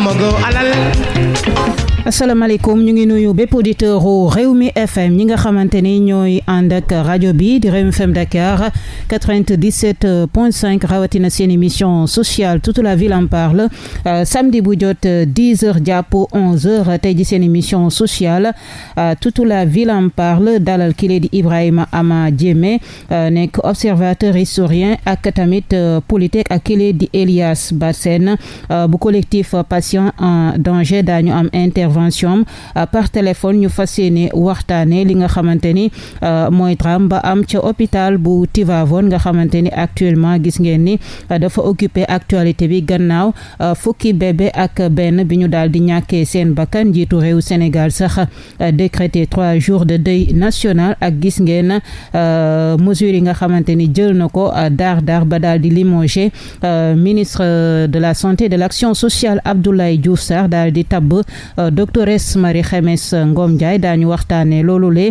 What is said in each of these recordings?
amagoo alal. asalaamaaleykum ñu ngi nuyu bépp auditeur u Rewmi FM ñi nga xamante ni ñooy ànd ak rajo bi di Rewmi FM Dakar 97.5 rawatina seen émission sociale toute la ville en parle samedi bu jot 10h jàpp 11h tey ji seen émission sociale toute la ville en parle dalal kile di Ibrahima Ama Diémé nekk observateur historien ak tamit politique ak kile di Elias Bassène bu collectif patient en danger daañu am intervention par téléphone ñu fas yéene waxtaane li nga xamante ni mooy drame ba am ca hôpital bu Tivaouane nga xamante ni actuellement gis ngeen ni dafa occupé actualité bi gannaaw fukki bébé ak benn bi ñu daal di ñàkkee seen bakkan njiitu réew Sénégal sax décrété 3 jours de deuil national ak gis ngeen mesures yi nga xamante ni jël na ko daar ba daal di limogé ministre de la santé et de l'action sociale Abdoulaye Diouf Sarr daal di tabb doctoresse Marie Khemesse Ngom Ndiaye daañu waxtaanee loolu le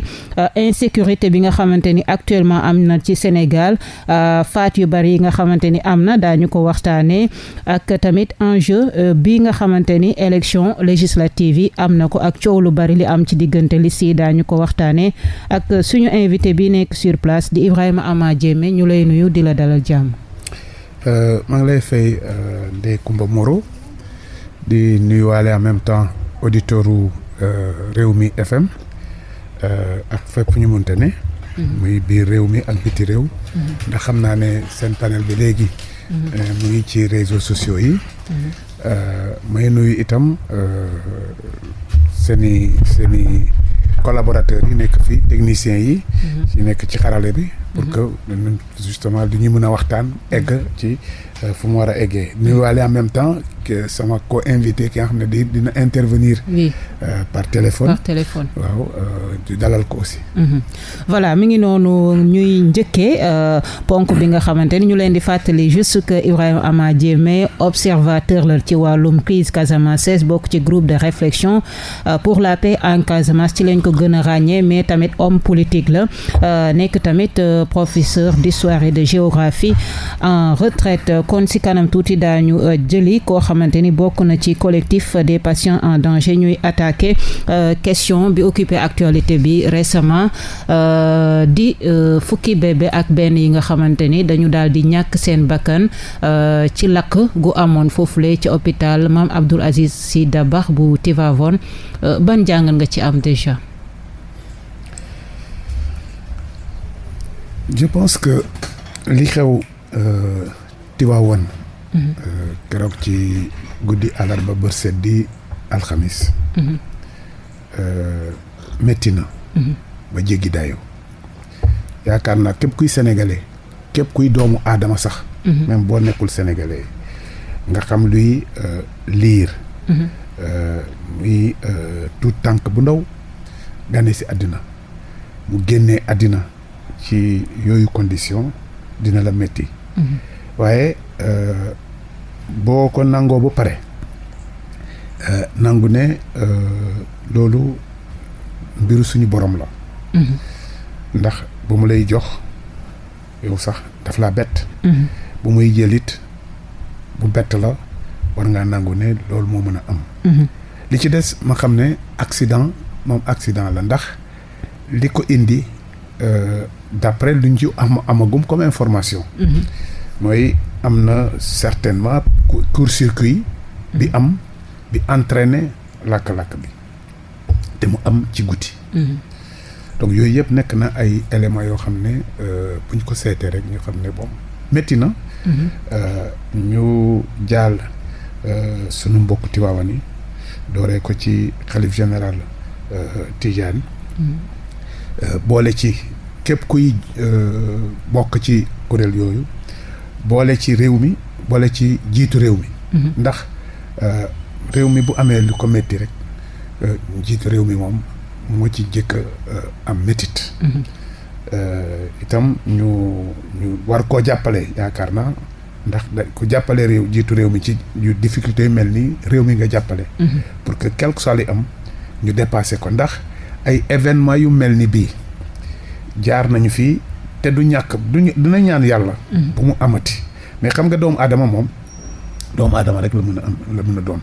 insécurité bi nga xamante ni actuellement am na ci Sénégal faat yu bari yi nga xamante ni am na daañu ko waxtaanee ak tamit enjeu bi nga xamante ni élection législative yi am na ko ak coow lu bari li am ci diggante liste yi daañu ko waxtaanee ak suñu invité bi nekk sur place di Ibrahima Ama Diémé ñu lay nuyu di la dalal jàmm. maa ngi lay fay Ndeye Comba Moreau di nuyuwaale en même temps auditeur u Rewmi FM ak fépp ñu mënte ne muy biir réew mi ak biti réew ndax xam naa ne seen panel bi léegi mu ngi ci réseaux sociaux yi may nuyu itam seeni collaborateurs yi nekk fii techniciens yi ci nekk ci xarale bi pour que justement du ñu mën a waxtaan egg ci fu mu war a eggee nuyuwaale en même temps que sama co-invité ki nga xam ne dina intervenir par téléphone waaw di dalal ko aussi voilà mi ngi noonu ñuy njëkkee ponk bi nga xamante ni ñu leen di fàttali juste que Ibrahima Ama Diémé observateur la ci wàllum crise casamançaise bokk ci groupe de réflexion pour la paix en Casamance ci lañ ko gën a ràññee mais tamit homme politique la nekk tamit professeur d'histoire et de géographie en retraite kon si kanam tuuti daañu jëli koo xamante ni bokk na ci collectif des patients en danger ñuy attaqué question bi occupé actualité bi récemment di fukki bébé ak benn yi nga xamante ni dañu daal di ñàkk seen bakkan ci lakk gu amoon foofule ci hôpital Mame Abdoul Aziz Sy Dabakh bu Tivaouane ban jàngat nga ci am déjà. Je pense que li xew Tivaouane keroog ci guddi àllarba bër set di alxamis métti na ba jéggi dayo yaakaar naa képp kuy sénégalais képp kuy doomu aadama sax même boo nekkul sénégalais nga xam luy liir muy tout tànk bu ndaw gane si àddina mu génnee àddina ci yooyu condition dina la métti waaye boo ko nangoo ba pare nangu ne loolu mbiru suñu borom la ndax bu mu lay jox yow sax daf laa bett bu muy jëlit bu bett la war ngaa nangu ne loolu moo mën a am li ci des ma xam ne accident moom accident la ndax li ko indi d'après luñ ci amagum comme information mooy am na certainement court-circuit bi am bi entraîné lakk-lakk bi te mu am ci guddi donc yooyu yëpp nekk na ay éléments yoo xam ne bu ñu ko seetee rek ñu xam ne bon métti na ñu jaal sunu mbokk Tiwaawan yi dooree ko ci xalif général Tidiane boole ci képp kuy bokk ci kuréel yooyu boole ci réew mi boole ci jiitu réew mi ndax réew mi bu amee lu ko métti rek jiitu réew mi moom moo ci jëkk am métit itam ñu war koo jàppale yaakaar naa ndax ku jàppale réew jiitu réew mi ci yu difficulté yu mel nii réew mi nga jàppale pour que quel que soit li am ñu dépassé ko ndax ay événement yu mel ni bii jaar nañu fii te du ñàkk dina ñaan yàlla bu mu amati mais xam nga doomu aadama moom doomu aadama rek la mën a doon.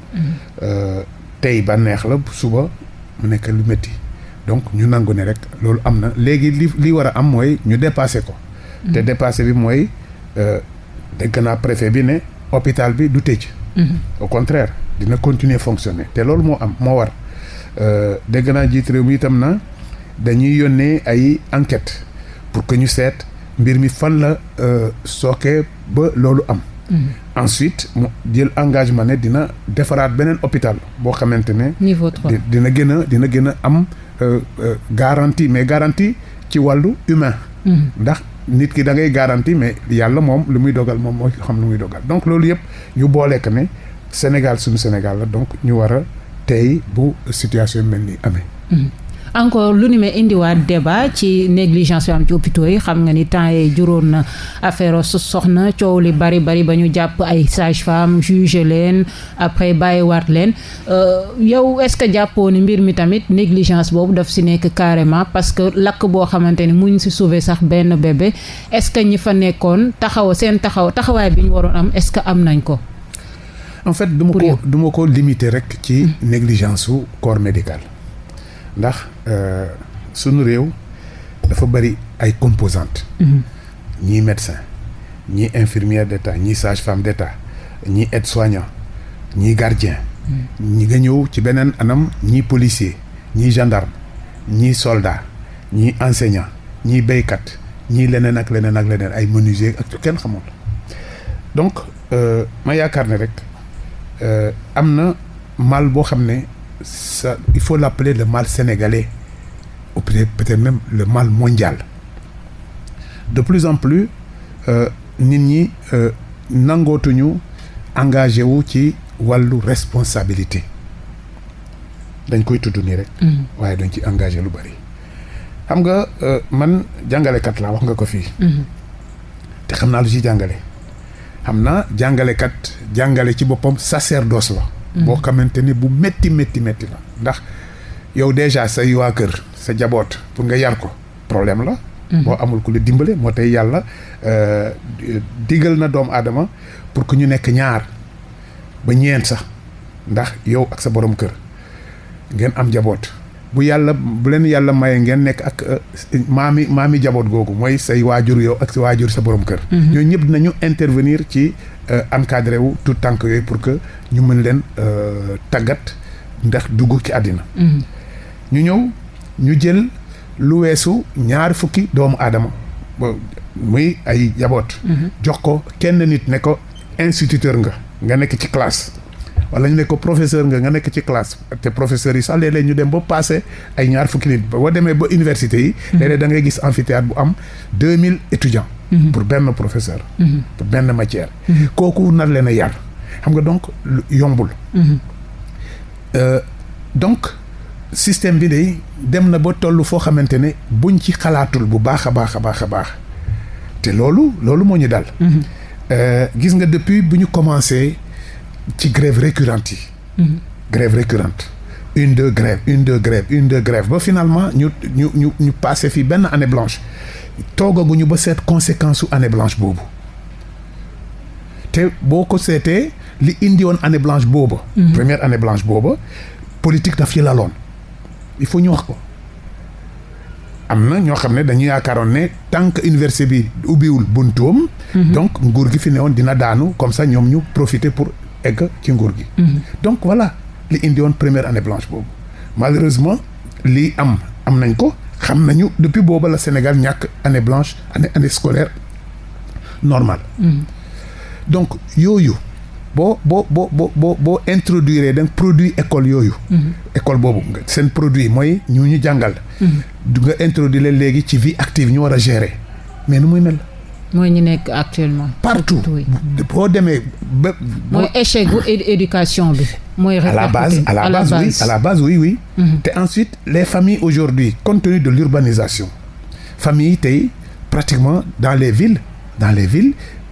tey bànneex la suba mu nekk lu métti donc ñu nangu ne rek loolu am na léegi li war a am mooy ñu dépassé ko. te dépassé bi mooy dégg naa préfet bi ne hôpital bi du tëj. au contraire dina continuer fonctionner te loolu moo war dégg naa jiit réew mi itam na dañuy yónnee ay enquête pour que ñu seet mbir mi fan la sookee ba loolu am. Ensuite mu jël engagement ne dina defaraat beneen hôpital boo xamante ne. niveau 3 dina gën a am garantie mais garantie ci wàllu humain. ndax nit ki da ngay garantie mais yàlla moom lu muy dogal moom moo xam lu muy dogal donc loolu yëpp ñu boole que ne Sénégal suñu Sénégal la donc ñu war a tey bu situation mel ni amee. encore lu ni may indiwaat débat ci négligence bi am ci hôpitaux yi xam nga ni temps yi juróon na affaire soxna coow li bari ba ñu jàpp ay sage-femme juge leen après bàyyiwaat leen yow est-ce que jàppoo ni mbir mi tamit négligence boobu daf si nekk carrément parce que lakk boo xamante ni muñ si sauver sax benn bébé est-ce que ñi fa nekkoon taxawaay bi ñu waroon am est-ce que am nañ ko. en fait duma ko limiter rek ci négligence su corps médical. ndax sunu réew dafa bari ay composantes. ñii médecin ñii infirmière d'état ñii sage-femme d'état ñii aide-soignant ñii gardien. ñi nga ñëw ci beneen anam ñii policier ñii gendarme ñii soldat ñii enseignant ñii béykat ñii leneen ak leneen ay menuisier ak kenn xamul. donc ma yaakaar ne rek am na mal boo xam ne. Ça, il faut l'appeler le mal sénégalais ou peut-être même le mal mondial. De plus en plus nit ñi nangootuñu engagé wu ci wàllu responsabilité dañ koy tudd nii rek. waaye dañ ci engagé lu bari. xam nga man jàngalekat laa wax nga ko fii. te xam naa lu ci jàngale. xam naa jàngale ci boppam sacerdoce la. boo xamante ni bu métti la ndax yow déjà say waa kër sa jaboot pour nga yar ko problème la. boo amul ku la dimbale moo tey yàlla digal na doomu aadama pour que ñu nekk ñaar ba ñeent sax ndax yow ak sa borom kër ngeen am jaboot bu leen yàlla maye ngeen nekk ak maami jaboot googu mooy say waajur yow ak sa waajur sa borom kër. ñooñu ñëpp dinañu intervenir ci. encadré wu tout tànk yooyu pour que ñu mën leen tàggat ndax dugg ci àddina. ñu ñëw ñu jël lu weesu 20 doomu aadama muy ay jaboot. jox ko kenn nit ne ko instituteur nga nekk ci classe. wala ñu ne ko professeur nga nekk ci classe te professeurs yi sax léeg-léeg ñu dem ba passé ay 20 nit boo demee ba université yi. léeg-léeg da ngay gis amphithéâtre bu am 2000 étudiants. pour benn professeur. pour benn matière. kooku nar leen a yar xam nga donc yombul. donc système bi day dem na ba toll foo xamante ne buñ ci xalaatul bu baax a baax te loolu moo ñu dal. gis nga depuis bu ñu commencé ci grève récurrente yi. grève récurrente une deux grève ba finalement ñu passé fii benn année blanche. toogaguñu ba seet conséquence su année blanche boobu te boo ko seetee li indi woon année blanche booba. première année blanche booba politique daf ci laloon il faut ñu wax ko. am na ñoo xam ne dañu yaakaaroon ne tant que université bi ubbiwul buntoom. donc nguur gi fi ne woon dina daanu comme ça ñoom ñu profiter pour egg ci nguur gi. donc voilà li indi woon première année blanche boobu malheureusement lii am nañ ko. xam nañu depuis booba la Sénégal ñàkk année blanche année scolaire normale. donc yooyu boo introduire donc produit école yooyu. école boobu seen produit mooy ñu jàngal. nga introduire leen léegi ci vie active ñu war a gérer mais nu muy mel. mooy ñu nekk actuellement. partout boo demee ba. mooy échec bu éducation bi. mooy à la base oui. te ensuite les familles aujourd'hui compte tenu de l'urbanisation famille tey pratiquement dans les villes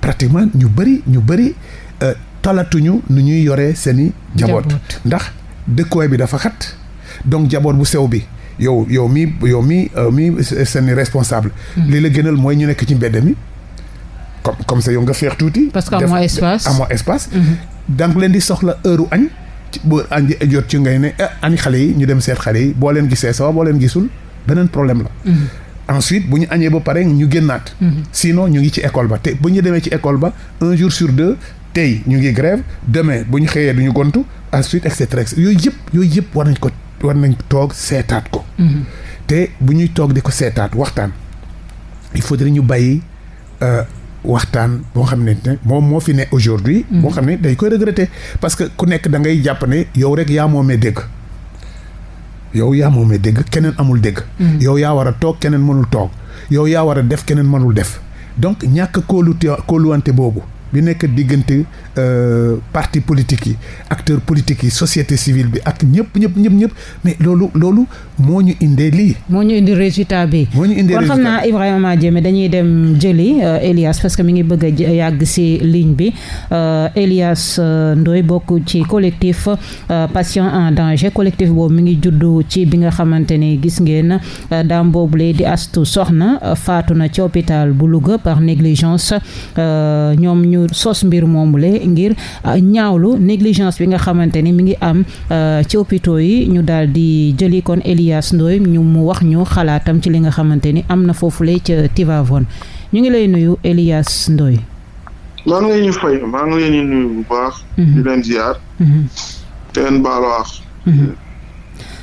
pratiquement ñu bëri talatuñu nu ñuy yoree seeni jaboot ndax dëkkuwaay bi dafa xat donc jaboot bu sew bi yow mi seeni responsable li la gënal mooy ñu nekk ci mbedd mi comme ça yow nga feex tuuti parce que amoo espace da nga leen di soxla heure añ bu añ jot ci ngay ne añ xale yi ñu dem seet xale yi boo leen gisee sawa boo leen gisul beneen problème la. Ensuite bu ñu añee ba pare ñu génnaat. Sinon ñu ngi ci école ba te bu ñu demee ci école ba 1 jour sur 2 tey ñu ngi grève demain bu ñu xëyee du ñu gontu ensuite et cetera yooyu yëpp war nañ toog seetaat ko. te bu ñuy toog di ko seetaat waxtaan il faudrait ñu bàyyi waxtaan boo xam ne moom moo fi ne aujourd'hui. boo xam ne day koy regretter parce que ku nekk da ngay jàpp ne yow rek yaa moomee dégg. yow yaa moomee dégg keneen amul dégg. yow yaa war a toog keneen mënul toog yow yaa war a def keneen mënul def donc ñàkk kóoluwante boobu bi nekk diggante parti politique yi acteurs politiques yi société civile bi ak ñëpp mais loolu moo ñu indee lii. moo ñu indi résultat bi. kon xam naa Ibrahima Madiémé dañuy dem jëli Elias parce que mi ngi bëgg a yàgg ci ligne bi Elias Ndoye bokk ci collectif Patients en danger collectif boobu mi ngi juddu ci bi nga xamante ni gis ngeen daam boobule di Astu Soxna faatu na ci hôpital bu Louga par négligence ñoom ñu sos mbir moomule ngir ñaawlu négligence bi nga xamante ni mi ngi am ci hôpitaux yi ñu daal di jëli kon Elias Ndoye ñu mu wax ñu xalaatam ci li nga xamante ni am na foofule ca Tivaouane ñu ngi lay nuyu Elias Ndoye. maa ngi leen di fay maa ngi leen di nuyu bu baax. di leen ziar. te leen baalu wax.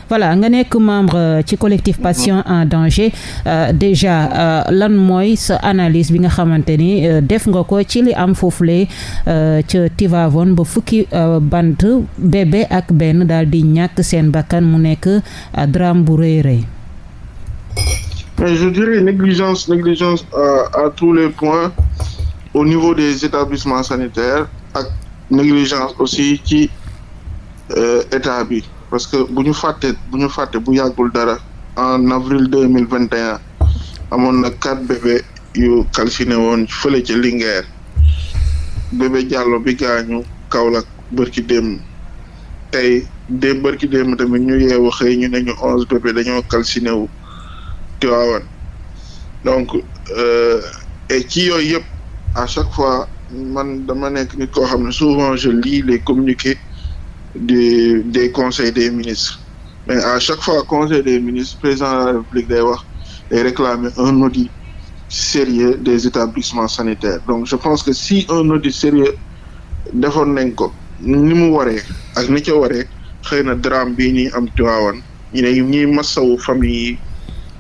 voilà nga nekk membre ci collectif Patients en danger déjà lan mooy sa analyse bi nga xamante ni def nga ko ci li am foofule ca Tivaouane ba fukki bant bébé ak benn daal di ñàkk seen bakkan mu nekk drame bu rëy rëy. mais je dirais négligence à tous les points au niveau des établissements sanitaires ak négligence aussi ci état bi. parce que bu ñu fàtte bu yàggul dara en avril 2021 amoon na 4 bébés yu calciné woon fële ca Linguère bébé Diallo bi gaañu Kaolack bërki démb bërki démb tamit ñu yeewu xëy ñu ne ñu 11 bébés dañoo calciné wu Tivaouane donc et ci yooyu yëpp à chaque fois man dama nekk nit koo xam ne souvent je lis les communiqués des conseils des ministres mais à chaque fois conseil des ministres président de la République day réclamer un audit sérieux des établissements sanitaires donc je pense que si un audit sérieux defoon nañ ko ni mu waree ak ni ca waree xëy na drame bii ñuy am Tivaouane ñu ne ñuy massawu famille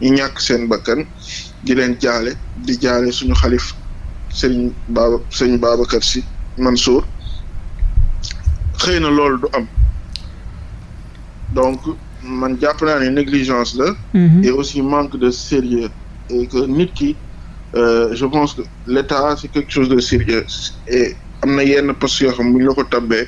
yi ñu ñàkk seen bakkan di leen di jaale suñu xalif sëñ Babacar Sy Mansour xëy na loolu du am donc man jàpp naa ne négligence la. et aussi manque de sérieux et que nit ki je pense que l'État c'est quelque chose de sérieux et am na yenn postes yoo xam bu ñu la ko tabbee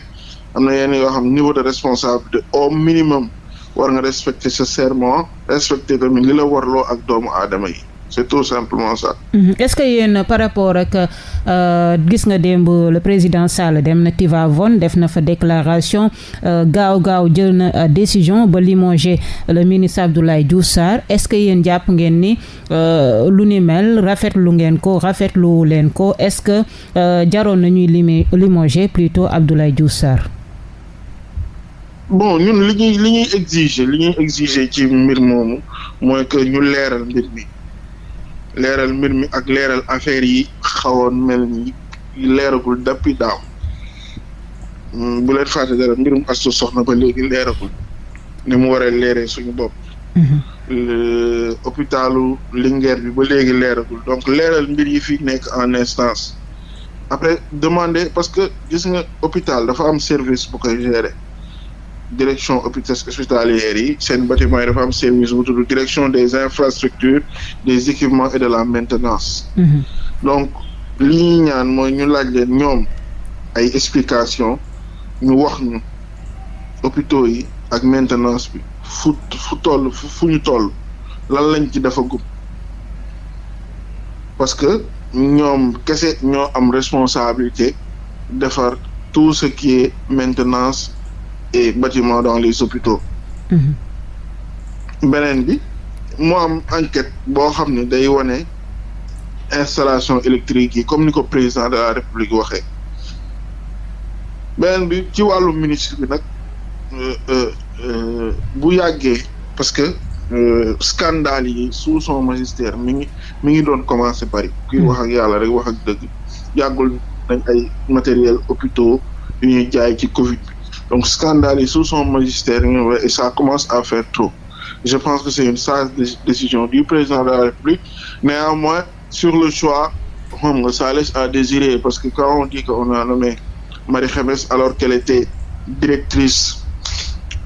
am na yenn yoo xam niveau de responsabilité au minimum war nga respecter ce serment respecter tamit li la warloo ak doomu aadama yi. c'est tout simplement ça. Est-ce que yéen par rapport ak gis nga démb le président Sall dem na Tivaouane def na fa déclaration gaaw jël na décision ba limoger le ministre Abdoulaye Diouf Sarr est-ce que yéen jàpp ngeen ni lu ni mel rafetlu leen ko est-ce que jaroon na ñuy limoger plutôt Abdoulaye Diouf Sarr. bon ñun li ñuy exiger ci mbir moomu mooy que ñu leeral mbir mi ak leeral affaire yi xawoon mel ni leeragul depuis daaw bu leen fàtte dara mbirum Astu Soxna ba léegi leeragul ni mu waree leeree suñu bopp. hôpitalu Linguère bi ba léegi leeragul donc leeral mbir yi fi nekk en instance après demander parce que gis nga hôpital dafa am service bu koy gérer direction hospitalière yi seen bâtiment yi dafa am service bu tudd direction des infrastructures des équipements et de la maintenance. donc li ñuy ñaan mooy ñu laaj leen ñoom ay explication ñu wax ñu hôpitaux yi ak maintenance bi fu ñu toll lan lañ ci dafa gub parce que ñoom kese ñoo am responsabilité defar tout ce qui est maintenance et bâtiment dans les hôpitaux. beneen bi moo am enquête boo xam ne day wane installation électrique yi comme ni ko président de la République waxee beneen bi ci wàllu ministre bi nag bu yàggee parce que scandale yi sous son magistère mi ngi doon commencé bari. kuy wax ak yàlla rek wax ak dëgg yàggul nañ ay matériel hôpitaux yu ñuy jaay ci Covid bi donc scandale yi sous son magistère et ça commence à faire trop. Je pense que c'est une sage décision du président de la République. Néanmoins, sur le choix, ça laisse à désirer parce que quand on dit qu'on a nommé Marie Khemesse alors qu'elle était directrice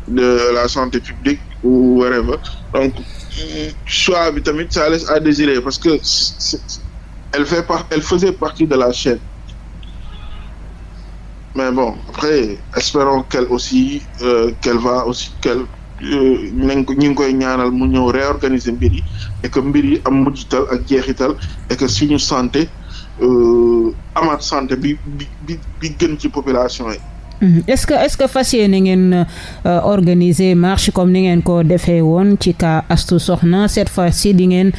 de la santé publique ou wherever, donc choix bi tamit ça laisse à désirer parce que elle faisait partie de la chaîne. Mais bon, après, espérons qu'elle ñu ngi koy ñaanal mu ñëw réorganiser mbir yi et que mbir yi am mujjital ak jeexital et que suñu santé amaat santé bi gën ci population yi. est-ce que fas yéene ngeen organiser marche comme ni ngeen ko defee woon ci cas Astou Sokhna cette fois-ci di ngeen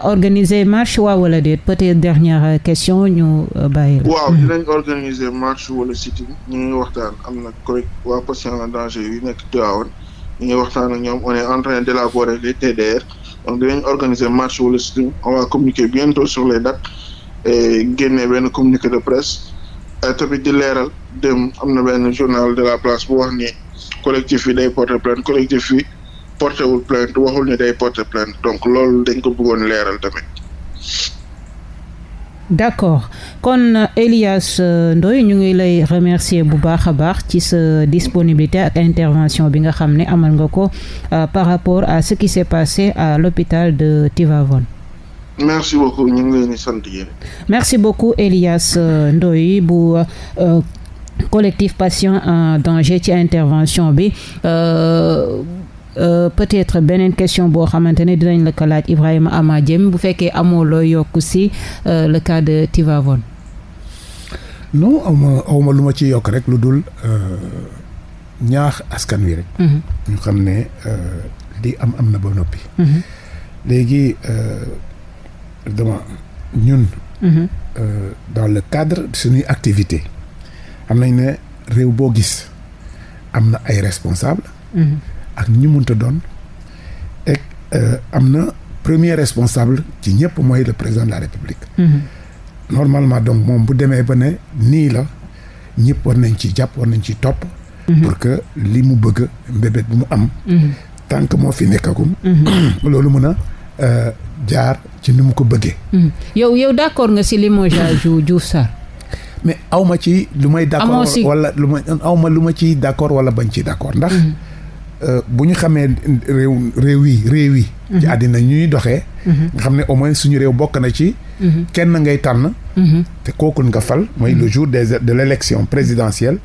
organiser marche waaw wala déet peut-être dernière question ñu bàyyi la. waaw dinañ organiser marche wala sitting ñu ngi waxtaan am na collègue waa patients en danger yu nekk Tivaouane ñu ngi waxtaan ak ñoom on est en train d'élaborer les TDR donc dinañ organiser marche wala sitting on va communiquer bientôt sur les dates et génne benn communiqué de presse. tamit di leeral dem am na benn journal de la place bu wax ni collectif yi day porter plainte collectif yi porté wul plainte waxul ni day porter plainte donc loolu dañ ko bëggoon leeral tamit. d'accord kon Elias Ndoye ñu ngi lay remercier bu baax a baax ci sa disponibilité ak intervention bi nga xam ne amal nga ko par rapport à ce qui s'est passé à l'hôpital de Tivaouane. Merci beaucoup ñu ngi leen di sant yéen. Merci beaucoup Elias Ndoye bu collectif Patients en danger ci intervention bi peut-être beneen question boo xamante ne dinañ la ko laaj Ibrahima Ama Diémé bu fekkee amoo looy yokk si le cas de Tivaouane. non awma lu ma ci yokk rek lu dul ñaax askan wi rek. ñu xam ne li am na ba noppi. léegi. dama ñun dans le cadre de suñuy activité am nañ ne réew boo gis am na ay responsable ak ñu mënta doon et am na premier responsable ci ñëpp mooy le président de la République normalement donc moom bu demee ba ne nii la ñëpp war nañ ci jàpp war nañ ci topp pour que li mu bëgg mbébét bu mu am tant que moo fi nekkagum loolu mën a jaar ci ni mu ko bëggee. yow d'accord nga ci limogeage yu Diouf Sarr. mais awma ci lu may d'accord wala lu ma ci d'accord wala bañ ci d'accord ndax bu ñu xamee réew yi ci àddina ñuy doxee nga xam ne au moins suñu réew bokk na ci kenn ngay tànn te kooku nga fal mooy le jour de l'élection présidentielle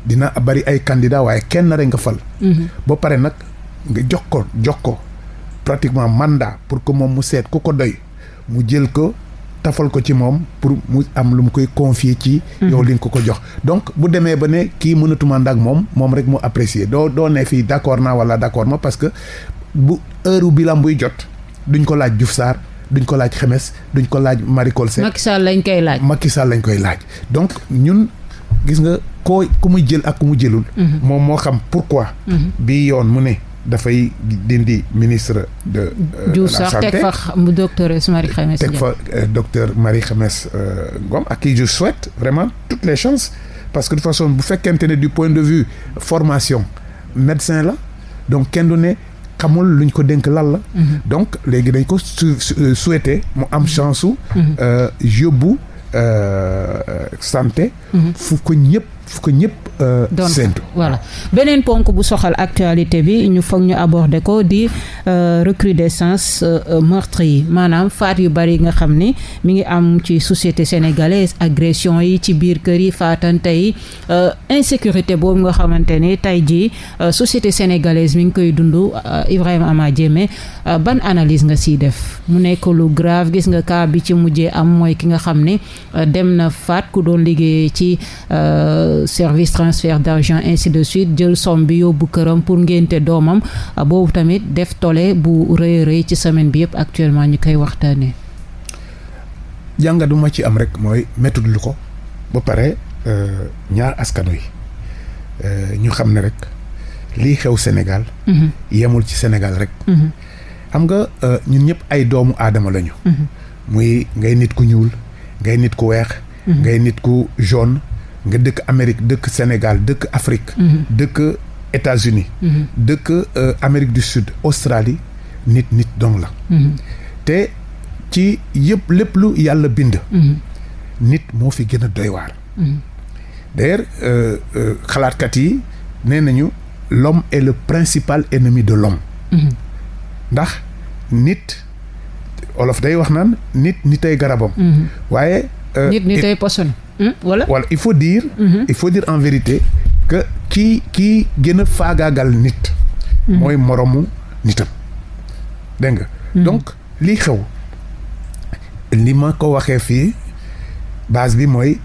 dina bari ay candidats waaye kenn rek nga fal ba pare nag nga jox ko pratiquement mandat pour que moom mu seet ku ko doy mu jël ko tafal ko ci moom pour mu am lu mu koy confier ci yow li nga ko jox donc bu demee ba ne kii mënatuma ànd ak moom rek mu apprécier doo ne fii d'accord naa wala d'accord ma parce que bu heure bilan buy jot duñ ko laaj Diouf Sarr duñ ko laaj Khemesse duñ ko laaj Marie Coll Seck Macky Sall lañ koy laaj donc ñun gis nga ku muy jël ak ku mu jëlul moom moo xam pourquoi bii yoon mu ne dafay dindi ministre de Diouf la santé teg fa docteur Marie Khemesse teg fa docteur Marie Khemesse Ngom à qui je souhaite vraiment toutes les chances parce que de toute façon bu fekkente ne du point de vue formation médecin la donc kenn du ne xamul luñ ko dénk lan la donc léegi dañ ko souhaiter mu am chance su yóbbu santé fu ko ñëpp séntu voilà beneen ponk bu soxal actualité bi ñu foog ñu aborder ko di recrudescence meurtre yi maanaam faat yu bari nga xam ni mi ngi am ci société sénégalaise agression yi ci biir kër yi faatante yi insécurité boobu nga xamante ni tey jii société sénégalaise mi ngi koy dund Ibrahima Ama Diémé ban analyse nga siy def mu nekk lu grave gis nga cas bi ci mujjee am mooy ki nga xam ne dem na faat ku doon liggéey ci service transfert d'argent ainsi de suite jël somme bi yóbbu këram pour ngénte doomam boobu tamit def tole bu rëy ci semaine bi yëpp actuellement ñu koy waxtaanee. jàngat bu ma ci am rek mooy méthode lu ko ba pare ñaar askan wi ñu xam ne rek lii xew Sénégal. yemul ci Sénégal rek. xam nga ñun ñëpp ay doomu aadama lañu. muy ngay nit ku ñuul ngay nit ku weex. ngay nit ku jaune nga dëkk Amérique dëkk Sénégal dëkk Afrique. dëkk États-Unis dëkk Amérique du Sud Australie nit dong la. te ci yëpp lépp lu yàlla bind. nit moo fi gën a doy waar. d'ailleurs xalaatkat yi nee nañu l'homme est le principal ennemi de l'homme. ndax nit olof day wax naan nitay garabam. waaye. nitay poson. voilà il faut dire. il faut dire en vérité que kii gën a faagaagal nit. mooy moromu nitam. dégg nga. donc lii xew li ma ko waxee fii base bi mooy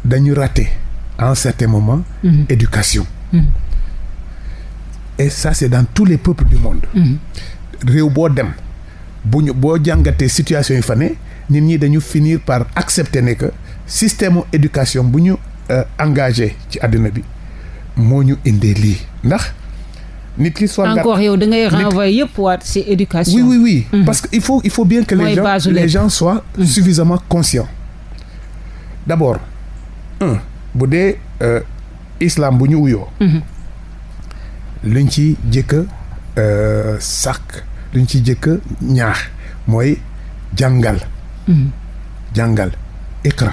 dañu raté à un certain moment. éducation. et ça c'est dans tous les peuples du monde. réew boo dem boo jàngatee situation yi fa ne nit ñi dañu finir par accepter ne que système éducation bu ñu engagé ci àddina bi moo ñu indee lii ndax nit ki soit encore yow da ngay renvoyer yëpp waat ci éducation. oui. parce que il faut bien que les gens soient suffisamment conscients. d'abord bu dee islam bu ñu wuyoo. luñ ci jëkk sàkk luñ ci jëkk ñaax mooy jàngal. jàngal iqra.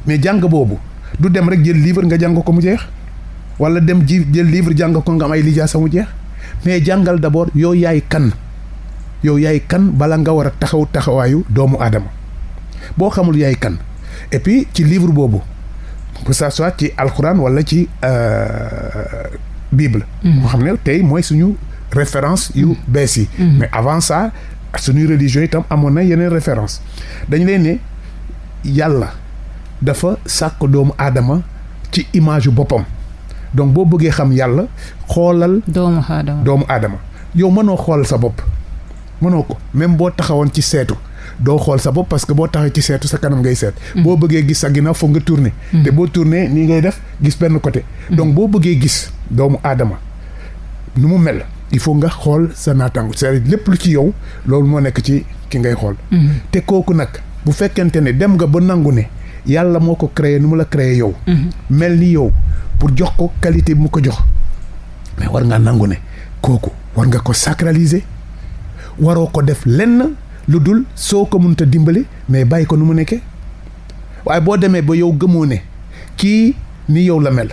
mais jàng boobu du dem rek jël livre nga jàng ko mu jeex wala dem jël livre jàng ko nga am ay lijaasa mu jeex mais jàngal d'abord yow yaay kan bala nga war a taxawaayu doomu aadama boo xamul yaay kan et puis ci livre boobu que ça soit ci alxuraan wala ci Bible. moo xam ne tey mooy suñu référence yu bees yi. mais avant ça suñuy religion itam amoon na yeneen référence dañ leen ne yàlla dafa sàkk doomu aadama ci image yu boppam donc boo bëggee xam yàlla xoolal. doomu aadama yow mënoo xool sa bopp mënoo ko même boo taxawoon ci seetu doo xool sa bopp parce que boo taxee ci seetu sa kanam ngay seet. boo bëggee gis sa ginnaaw foog nga tourner. te boo tourner nii ngay def gis benn côté. donc boo bëggee gis doomu aadama nu mu mel il faut nga xool sa naataango c'est-à-dire lépp lu ci yow loolu moo nekk ci ki ngay xool. te kooku nag bu fekkente ne dem nga ba nangu ne yàlla moo ko créé nu mu la créé yow. mel ni yow pour jox ko qualité bi mu ko jox mais war ngaa nangu ne kooku war nga ko sacraliser waroo ko def lenn. lu dul soo ko mënta dimbali mais bàyyi ko nu mu nekkee waaye boo demee ba yow gëmoo ne kii ni yow la mel.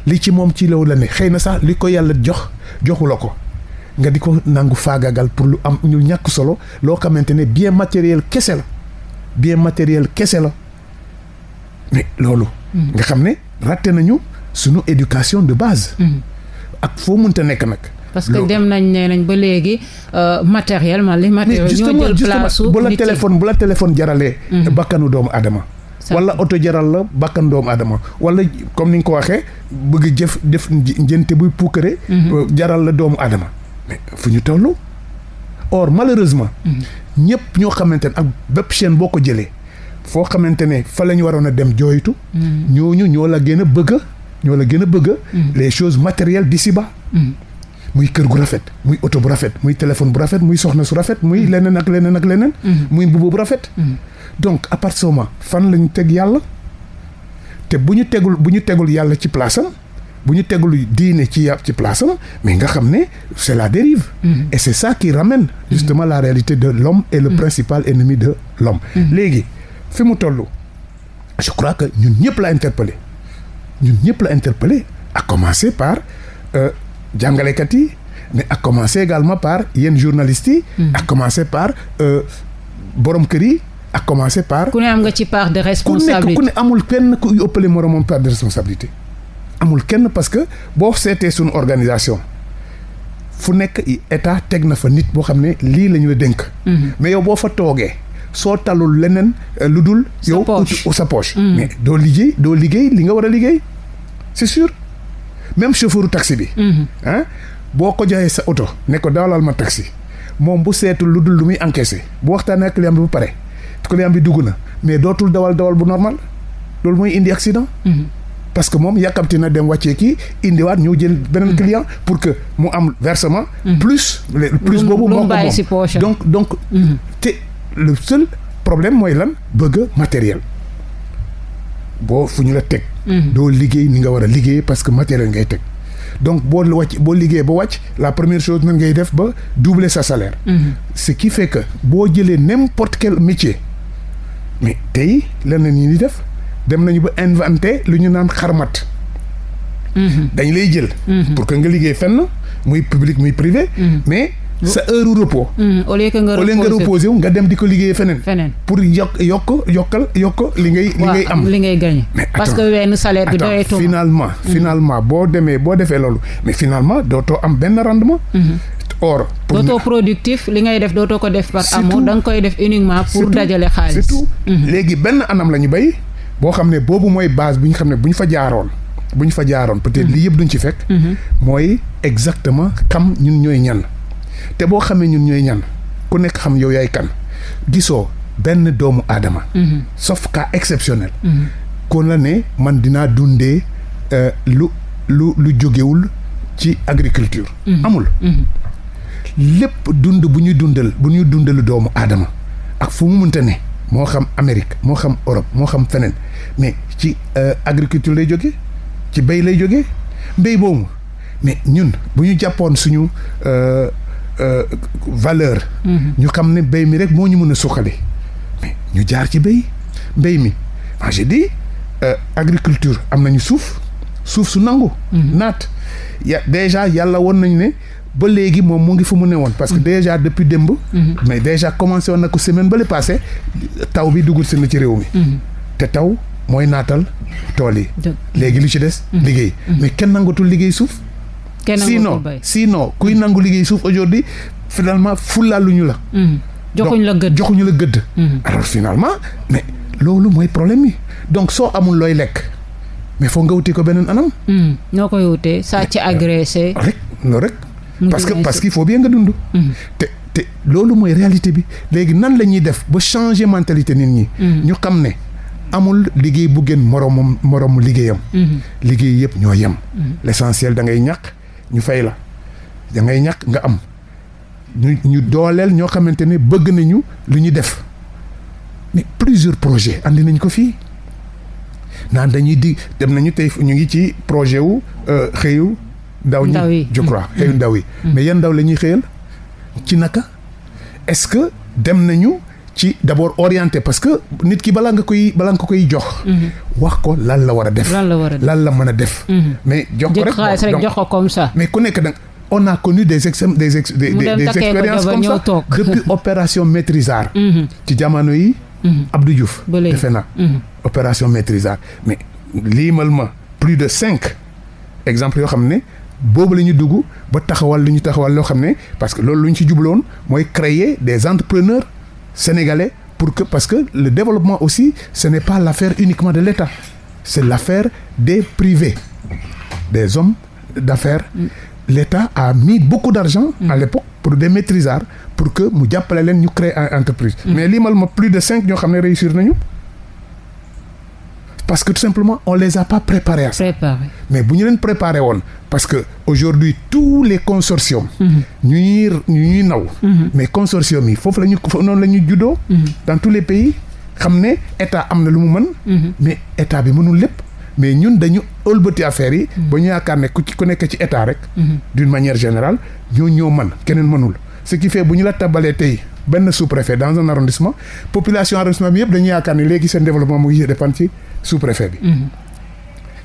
li ci moom ci loolu la ne xëy na sax li ko yàlla joxu la ko nga di ko nangu faagagal pour lu am ñu ñàkk solo loo xamante ne bien matériel kese la mais loolu. nga xam ne raté nañu sunu éducation de base. ak foo mënta nekk nag. parce que dem nañ ba léegi matériellement les matériels ñoo jël place bu la téléphone jaralee bakkanu doomu aadama wala oto jaral la bakkanu doomu aadama wala comme ni nga ko waxee bëgg def njënte buy puukare jaral la doomu aadama mais fu ñu tollu or malheureusement ñëpp ñoo xamante ne ak bépp chaîne boo ko jëlee foo xamante ne fa la ñu waroon a dem jooytu ñooñu ñoo la gën a bëgg les choses matérielles d'ici-bas muy kër gu rafet muy oto bu rafet muy téléphone bu rafet muy soxna su rafet muy leneen ak leneen muy mbubu bu rafet donc à part seulement fan lañu teg yàlla te bu ñu tegul yàlla ci place am bu ñu tegul diine ci place am mais nga xam ne c'est la dérive et c'est ça qui ramène justement la réalité de l'homme et le principal ennemi de l'homme léegi fi mu toll je crois que ñun ñëpp la interpellé à commencer par jàngalekat yi mais à commencer également par yenn journalistes yi. à commencer par borom kër yi à commencer par. ku ne am nga ci part de responsabilité ku ne amul kenn ku ëppale moromam part de responsabilité amul kenn parce que boo seetee suñu organisation fu nekk état teg na fa nit boo xam ne lii la ñu la dénk. mais yow boo fa toogee soo talul leneen lu dul. yow sa poche. mais doo liggéey li nga war a liggéey c'est sûr. même chauffeur taxi bi. boo ko joxee sa oto ne ko dawalal ma taxi moom bu seetul lu dul lu muy encaissé bu waxtaanee ak client bi bu pare client bi dugg na mais dootul dawal bu normal loolu mooy indi accident. parce que moom yàkkamti na dem wàccee kii indiwaat ñëw jël beneen client pour que mu am versement. plus boobu moo ko moom donc te le seul problème mooy lan bëgg matériel boo fu ñu la teg. doo liggéey ni nga war a liggéey parce que matériel ngay teg donc boo liggéey ba wàcc la première chose nan ngay def ba doubler sa salaire. Ce qui fait que boo jëlee n'importe quel métier mais tey leneen ñi di def. dem nañu ba inventé lu ñu naan xarmat. dañ lay jël. pour que nga liggéey fenn muy public muy privé. mais sa heure repos. au lieu que nga reposer wu nga dem di ko liggéeyee feneen. pour yokk li ngay am. li ngay gagné. parce que wenn salaire bi doyatoo. finalement boo defee loolu mais finalement dootoo am benn rendement. or dootoo productif li ngay def dootoo ko def par amour da nga koy def uniquement pour dajale xaalis. surtout léegi benn anam la ñu bay. boo xam ne boobu mooy base bi ñu xam ne bu ñu fa jaaroon peut-être lii yëpp duñ ci fekk. mooy exactement xam ñun ñooy ñan. te boo xamee ñun ñooy ñan ku nekk xam yow yaay kan gisoo benn doomu aadama. sauf cas exceptionnel. kon la ne man dinaa dundee lu jógewul ci agriculture. amul. lépp dund bu ñuy dundalu doomu aadama ak fu mu mënta ne. moo xam Amérique moo xam Europe moo xam feneen mais ci agriculture lay jógee ci béy lay jógee mbéy boobu mais ñun bu ñu jàppoon suñu valeur. ñu xam ne béy mi rek moo ñu mën a suqali mais ñu jaar ci mbéy mi j'ai dit agriculture am nañu suuf su nangu. naat déjà yàlla woon nañu ne. ba léegi moom mu ngi fu mu ne woon parce que déjà depuis démb. mais déjà commencé woon na ko semaine ba le passé taw bi dugul si na ci réew mi. te taw mooy naatal tool yi. léegi li ci des. liggéey mais kenn nangatul liggéey suuf. sinon kuy nangu liggéey suuf aujourd'hui finalement fulaaluñu la. joxuñu la gëdd. alors finalement mais loolu mooy problème yi donc soo amul looy lekk mais foog nga wuti ko beneen anam. noo koy wutee sàcc agressé. rek loolu rek. parce qu'il faut bien nga dund. te loolu mooy réalité bi léegi nan la ñuy def ba changer mentalité nit ñi. ñu xam ne amul liggéey bu gën moromu liggéeyam. liggéey yëpp ñoo yem. l'essentiel da ngay ñàkk ñu fay la da ngay ñàkk nga am ñu dooleel ñoo xamante ne bëgg nañu lu ñu def mais plusieurs projets andi nañ ko fii naan dañuy dem nañu tey ñu ngi ci projet wu xëyu. ndaw ñi je crois xëyu ndaw yi mais yan ndaw la ñuy xëyal ci naka est-ce que dem nañu ci d'abord orienté parce que nit ki balaa nga koy jox wax ko lan la war a def lan la mën a def mais jox ko rek jox ko comme ça mais ku nekk da on a connu des expériences comme ça depuis opération maîtrisard ci jamono yi Abdou Diouf defe na opération maîtrisard mais liimal ma plus de 5 exemples yoo xam ne boobu la ñu dugg ba taxawal li ñu taxawal loo xam ne parce que loolu lu ñu ci jubloon mooy créer des entrepreneurs sénégalais parce que le développement aussi ce n'est pas l'affaire uniquement de l'État c'est l'affaire des privés des hommes d'affaires l'État a mis beaucoup d'argent à l'époque pour des maîtrisards pour que mu jàppale leen ñu créer entreprise mais lii mal ma plus de 5 ñoo xam ne réussir nañu parce que tout simplement on les a pas préparés à ça. Mais bu ñu leen préparé woon parce que aujourd'hui tous les consortiums ñu ñuy naw mais consortium yi foofu noonu la ñu juddoo dans tous les pays xam ne état am na lu mu mën mais état bi mënul lépp mais ñun dañu ëlbati affaires yi ba ñu yaakaar ne ku nekk ci état rek d'une manière générale ñoo mën keneen mënul ce qui fait bu ñu la tabalee tey benn sous-préfet dans un arrondissement population arrondissement bi yëpp dañuy yaakaar ne léegi seen développement mu ngi dépendre ci sous-préfet bi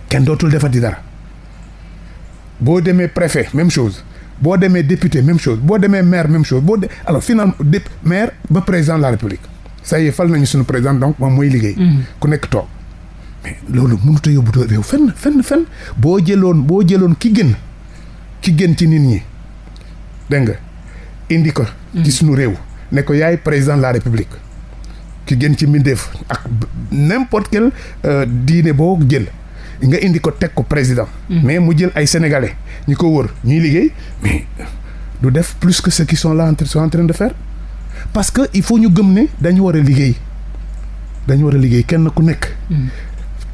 kenn dootul defati dara boo demee préfet même chose boo demee député même chose boo demee maire même chose alors finalement maire ba président de la république ça y est fal nañu suñu président donc moom mooy liggéey ku nekk toog mais loolu mënut a yóbbu réew fenn boo jëloon ki gën ci nit ñi dégg nga indi ko ci suñu réew ne ko yaay président de la république ki gën ci mbindeef ak n'importe quel diine boo jël nga indi ko teg ko président mais mu jël ay sénégalais ñi ko wër ñuy liggéey mais du def plus que ceux qui sont là sont en train de faire parce que il faut ñu gëm ne dañu war a liggéey kenn ku nekk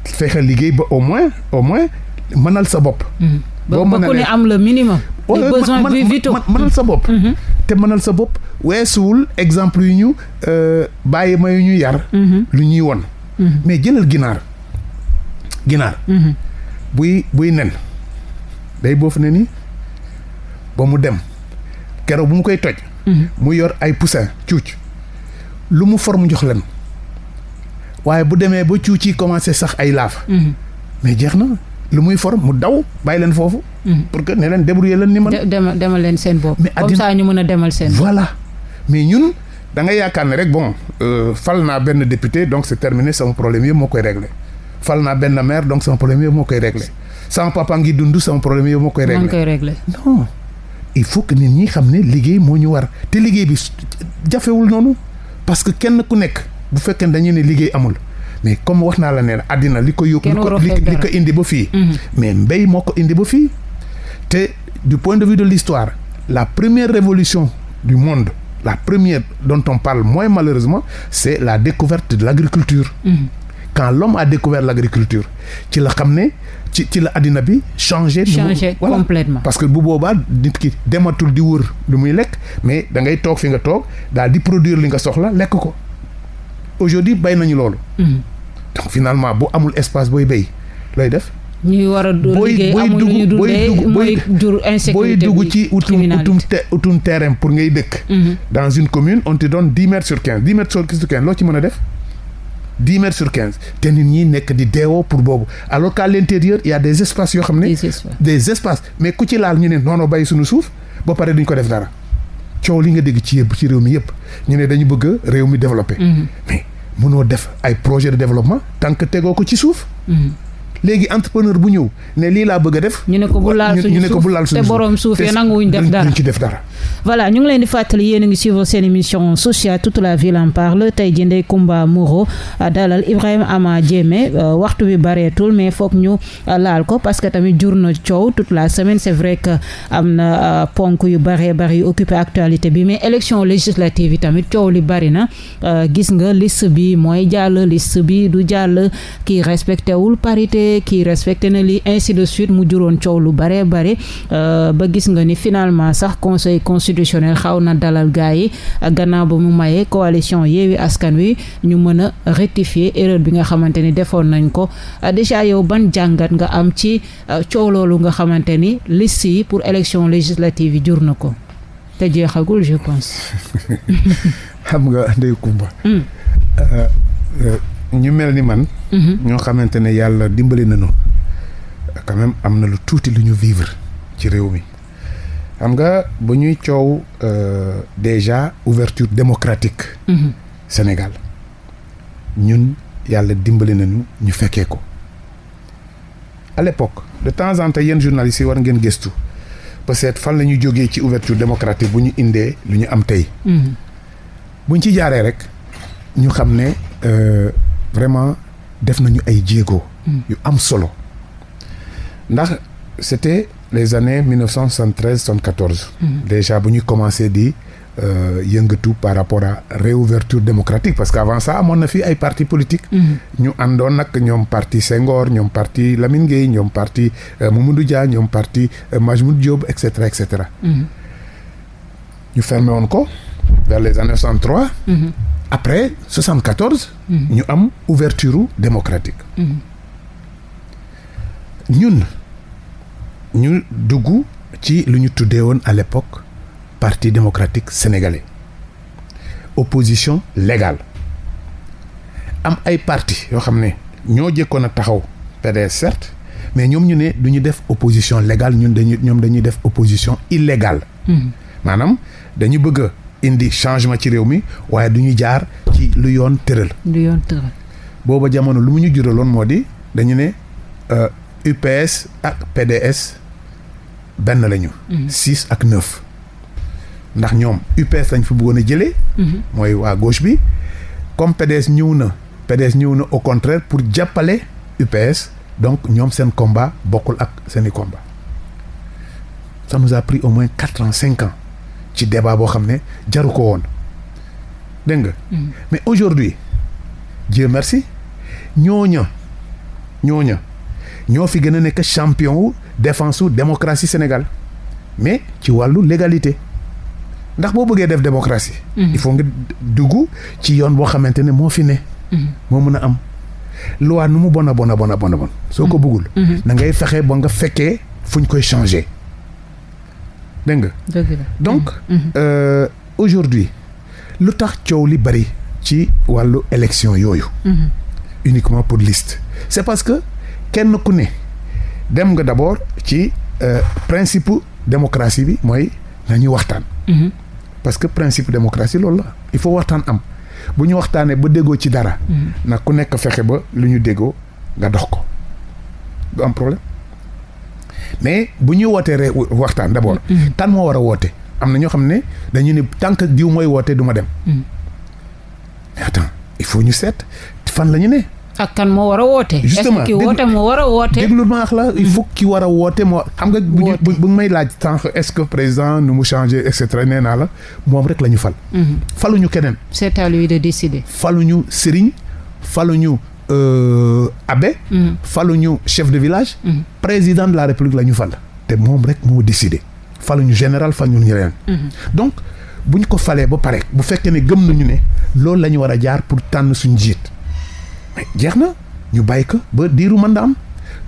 fexe liggéey ba au moins mënal sa bopp. boo ku ne am le minimum. les besoins vitaux mënal sa bopp. te mënal sa bopp weesuwul exemple yu ñu bàyyi ma yu ñu yar. lu ñuy won mais jëlal ginaar. buy nen day boofu ne ni ba mu dem keroog bu mu koy toj. mu yor ay poussin cuuc lu mu for mu jox leen waaye bu demee ba cuuc yi commencé sax ay laaf. mais jeex na lu muy for mu daw bàyyi leen foofu. pour que ne leen débrouiller leen ni man. demal leen seen bopp. mais comme ça ñu mën a demal seen bopp. voilà mais ñun da nga yaakaar ne rek bon fal naa benn député donc c'est terminé sama problème yëpp moo koy réglé. fal naa benn maire donc sama problème yëpp moo koy réglé sama papa ngi dund sama problème yëpp moo koy réglé. non il faut que nit ñi xam ne liggéey moo ñu war te liggéey bi jafewul noonu parce que kenn ku nekk bu fekkee dañu ne liggéey amul mais comme wax naa la ne àddina li ko yóbbu li ko indi ba fii. mais mbéy moo ko indi ba fii te du point de vue de l'histoire la première révolution du monde la première dont on parle moins malheureusement c'est la découverte de l'agriculture. Quand l'homme a découvert l'agriculture ci la xam ne ci la àddina bi changé voilà. Complètement parce que bu boobaa nit ki dematul di wër lu muy lekk mais da ngay toog fi nga toog daal di produire li nga soxla lekk ko aujourd'hui bay nañu loolu. donc finalement bu amul espace booy bay looy def. ñuy war a liggéey amuñu ñu dundee mooy jur insécurité booy dugg ci utum terrain pour ngay dëkk. dans une commune on te donne 10 mètres sur 15 10 mètres sur 15 loo ci mën a def. 10 mètres sur 15 te nit ñi nekk di deewoo pour boobu alors qu'à l'intérieur il y a des espaces yoo xam ne des espaces mais ku ci laal ñu ne noonu bàyyi suñu suuf ba pare duñ ko def dara coow li nga dégg ci réew mi yëpp ñu ne dañu bëgg réew mi développer mais mënoo def ay projet de développement tant que tegoo ko ci suuf léegi entrepreneur bu ñëw ne lii laa bëgg a def. ñu ne ko bu laal suñu suuf te borom suuf yi nanguwuñ def dara ci def dara. voilà ñu ngi leen di fàttali yéen a ngi suivre seen émission sociale toute la ville en parle tey jii Ndeye Comba Moreau dalal Ibrahima Ama Diémé waxtu bi bareetul mais foog ñu laal ko parce que tamit jur na coow toute la semaine c'est vrai que am na ponk yu bari yu occupé actualité bi mais élection législative yi tamit coow li bari na gis nga liste bi mooy jàll liste bi du jàll kii respecté wul parité. kii respecté na li ainsi de suite mu juróon coow lu bare ba gis nga ni finalement sax conseil constitutionnel xaw na dalal gaa yi gannaaw ba mu mayee coalition Yewwi Askan Wi ñu mën a rectifier erreur bi nga xamante ni defoon nañ ko déjà yow ban jàngat nga am ci coow loolu nga xamante ni liste yi pour élection législative yi jur na ko te jeexagul je pense. xam nga Ndeye Comba. ñu mel ni man. ñoo xamante ne yàlla dimbali nañu quand même am na lu tuuti lu ñu vivre ci réew mi xam nga bu ñuy coow déjà ouverture démocratique. Sénégal ñun yàlla dimbali nañu ñu fekkee ko. à l'époque de temps en temps yéen journalistes yi war ngeen gëstu peut-être fan la ñuy jógee ci ouverture démocratique bu ñu indee lu ñu am tey. buñ ci jaaree rek ñu xam ne vraiment. def nañu ay jéego yu am solo ndax c'était les années 1973 74 déjà bu ñu commencé di yëngatu par rapport à réouverture démocratique parce que avant ça amoon na fi ay partis politiques ñu àndoon nag ñoom parti Senghor ñoom parti Lamine Gueye ñoom parti Mamadou Dia ñoom parti Majmout Diop et cetera ñu fermé woon ko vers les années 63 après 74 ñu am ouverture démocratique ñun ñu dugg ci lu ñu tuddee woon à l'époque parti démocratique sénégalais opposition légale am ay parti yoo xam ne ñoo jëkkoon a taxaw PDS certes mais ñoom ñu ne du ñu def opposition légale ñoom dañuy def opposition illégale maanaam dañu bëgg indi changement ci réew mi waaye du ñu jaar ci lu yoon tëral. booba jamono lu mu ñu juraloon moo di dañu ne UPS ak PDS benn lañu. 6 ak 9 ndax ñoom UPS lañ fa bëggoon a jëlee. mooy waa gauche bi comme PDS ñëw na au contraire pour jàppale UPS donc ñoom seen combat bokkul ak seeni combat ça nous a pris au moins 4 ans 5 ans. ci débat boo xam ne jaru ko woon dégg nga mais aujourd'hui Dieu merci ñooña ñooña ñoo fi gën a nekk champion wu défense su démocratie Sénégal mais ci wàllu légalité ndax boo bëggee def démocratie. il faut nga dugg ci yoon boo xamante ne moo fi ne. moo mën a am loi nu mu bon. soo ko bëggul. na ngay fexe ba nga fekkee fu ñu koy changer dégg nga. donc aujourd'hui lu tax coow li bari ci wàllu élection yooyu. uniquement pour liste. c'est parce que kenn ku ne dem nga d'abord ci principe démocratie bi mooy nañuy waxtaan. parce que principe démocratie loolu la il faut waxtaan am bu ñu waxtaanee ba déggoo ci dara. nag ku nekk fexe ba lu ñu déggoo nga dox ko du am problème mais bu ñuy wootee waxtaan d'abord. kan moo war a woote am na ñoo xam ne dañu ne tant que diw mooy woote du ma dem. mais attends il faut ñu seet fan la ñu ne. ak kan moo war a woote. justement est-ce que ki woote moo war a woote. déglu ma wax la il faut ki war a woote moo xam nga. bu may laaj sànq est-ce que président nu mu changé et cetera nee naa la moom rek la ñu fal. faluñu keneen. c'est à lui de décider. faluñu sëriñ faluñu abbé. faluñu chef de village. président de la république la ñu fal. te moom rek moo décider. faluñu général faluñu ñeneen. donc bu ñu ko falee ba pare bu fekkee ne gëm nañu ne loolu la ñu war a jaar pour tànn suñu njiit. mais jeex na ñu bàyyi ko ba diiru mandat am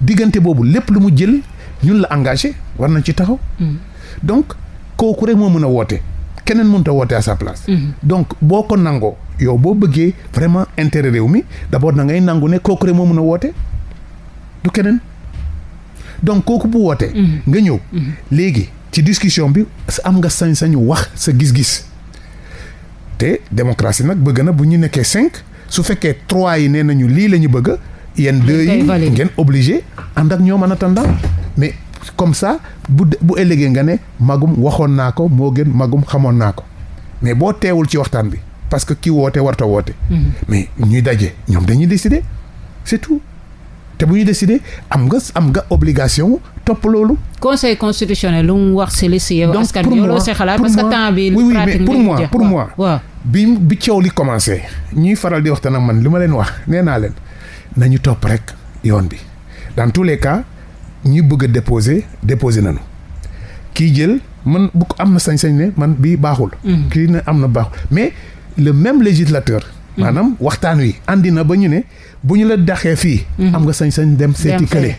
diggante boobu lépp lu mu jël ñun la engagé war nañ ci taxaw. donc kooku rek moo mën a woote keneen mënut a woote à sa place. donc boo ko nangoo yow boo bëggee vraiment intérêt réew mi d'abord na ngay nangu ne kooku rek moo mën a woote du keneen donc kooku bu wootee. nga ñëw léegi ci discussion bi am nga sañ-sañu wax sa gis-gis te démocratie nag bëgg na bu ñu nekkee 5. su fekkee 3 yi nee nañu lii la ñu bëgg yéen 2 yi ngeen obligé ànd ak ñoom en attendant mais comme ça bu ëllëgee nga ne magum waxoon naa ko moo gën magum xamoon naa ko mais boo teewul ci waxtaan bi parce que ki woote warta woote. mais ñuy daje ñoom dañuy décider c'est tout te bu ñuy décider am nga obligation topp loolu. conseil constitutionnel lu mu wax si liste yow. askan wi looloo see xalaat parce que temps bi. oui mais pour moi waaw. bi coow li commencé ñuy faral di waxtaan ak man li ma leen wax nee naa leen nañu topp rek yoon bi dans tous les cas ñi bëgg a déposer nañu kii jël man bu ko am na sañ-sañ ne man bii baaxul. kii ne am na baaxul mais le même législateur. maanaam waxtaan wi andi na ba ñu ne bu ñu la daxee fii. am nga sañ-sañ dem seeti kële.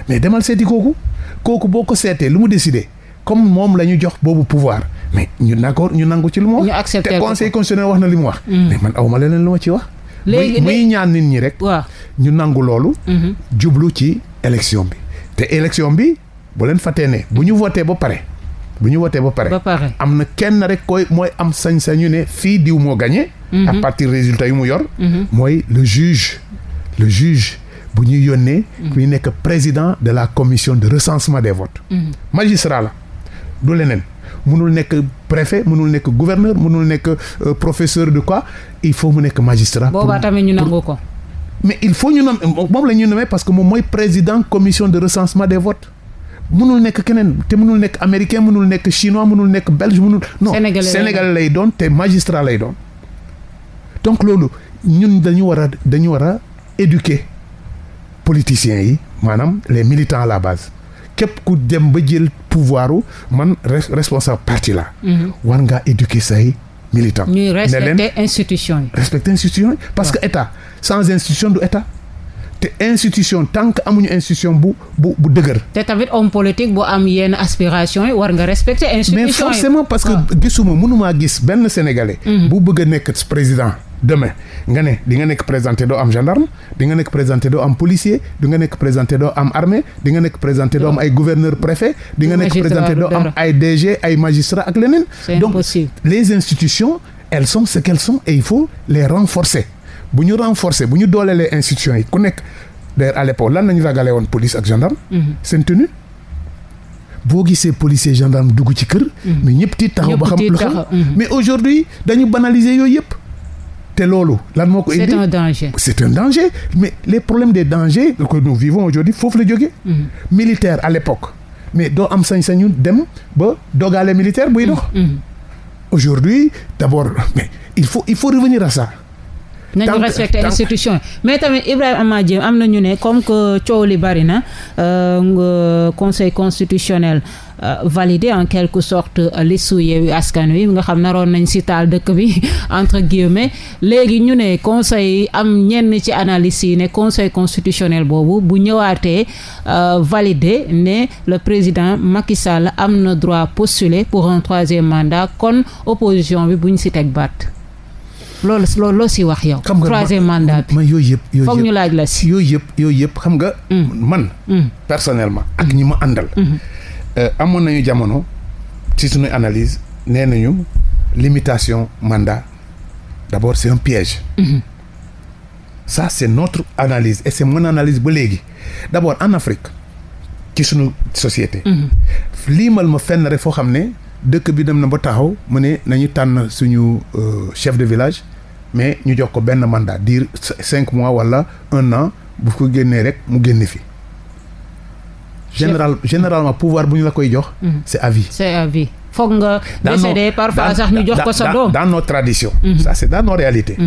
mais demal seeti kooku boo ko seetee lu mu décider comme moom la ñu jox boobu pouvoir. mais ñu nangu ci lu mu wax. ñu accepté te conseil constitutionnel wax na li mu wax. mais man awma leneen lu ma ci wax. léegi muy ñaan nit ñi rek. ñu nangu loolu. jublu ci élection bi. te élection bi bu leen fàttee ne bu ñu voté ba pare. am na kenn rek mooy am sañ-sañu ne fii diw moo gagné. à partir résultat yu mu yor. mooy le juge bu ñuy yónnee. kuy nekk président de la commission de recensement des votes. magistrat la du leneen. mënul nekk préfet mënul nekk gouverneur mënul nekk professeur de quoi il faut mu nekk magistrat. boobaa tamit ñu nangu ko. mais il faut ñu moom la ñu nommer parce que moom mooy président commission de recensement des votes mënul nekk keneen te mënul nekk américain mënul nekk chinois mënul nekk belge mënul. non sénégalais lay doon te magistrat lay doon. donc loolu ñun dañu war a éduquer politiciens yi maanaam les militants à la base. képp ku dem ba jël pouvoir man responsable parti la war ngaa éduquer say militants. ñuy respecter institution yi. parce que état sans institution du état te institution tant que amuñu institution bu dëgër. te tamit homme politique bu am yenn aspiration yi war nga respecter institution yi. mais forcément parce que mënumaa gis benn sénégalais. bu bëgg a nekk président. demain nga ne di nga nekk présenté doo am gendarme di nga nekk présenté doo am policier di nga nekk présenté doo am armée di nga nekk présenté doo am ay gouverneur préfet di nga nekk présenté doo am ay DG ay magistrat ak leneen. donc les institutions elles sont ce qu'elles sont et il faut les renforcer bu ñu doolee les institutions yi ku nekk d'ailleurs à l'époque lan lañu ragalee woon police ak gendarme. seen tenue boo gisee policier gendarme dugg ci kër. mais ñëpp tiit taxaw ba xam lu xam mais aujourd'hui dañu banaliser yooyu yëpp. te loolu lan moo ko indi c'est un danger mais les problèmes des dangers que nous vivons aujourd'hui foofu la jógee. militaire à l'époque mais doo am sañ-sañu dem ba dogaale militaire buy dox. aujourd'hui d'abord mais il faut revenir à ça nañu respecté institution mais tamit Ibrahima Diémé am na ñu ne comme que coow li bari na conseil constitutionnel validé en quelque sorte listu Yewwi Askan Wi nga xam naroon nañ si taal dëkk bi entre guillemets léegi ñu ne conseil am ñenn ci analyse yi ne conseil constitutionnel boobu bu ñëwaatee validé ne le président Macky Sall am na droit postuler pour un 3e mandat kon opposition bi buñ si teg baat loolu loo si wax yow. xam nga 3e mandat bi ma yooyu yëpp foog ñu laaj la si. yooyu yëpp xam nga. man. personnellement ak ñi ma àndal. amoon nañu jamono ci suñu analyse nee nañu limitation mandat d'abord c'est un piège. Ça c'est notre analyse et c'est mon analyse ba léegi d'abord en Afrique ci suñu société. liimal ma fenn rek foo xam ne dëkk bi dem na ba taxaw mu ne nañu tànn suñu chef de village mais ñu jox ko benn mandat dire 5 mois wala 1 an bu ko génnee rek mu génne fi. généralement pouvoir bu ñu la koy jox. c'est à vie. c'est à vie foog nga décédé parfois sax ñu jox ko sa doom. dans nos traditions. Ça c'est dans nos réalités.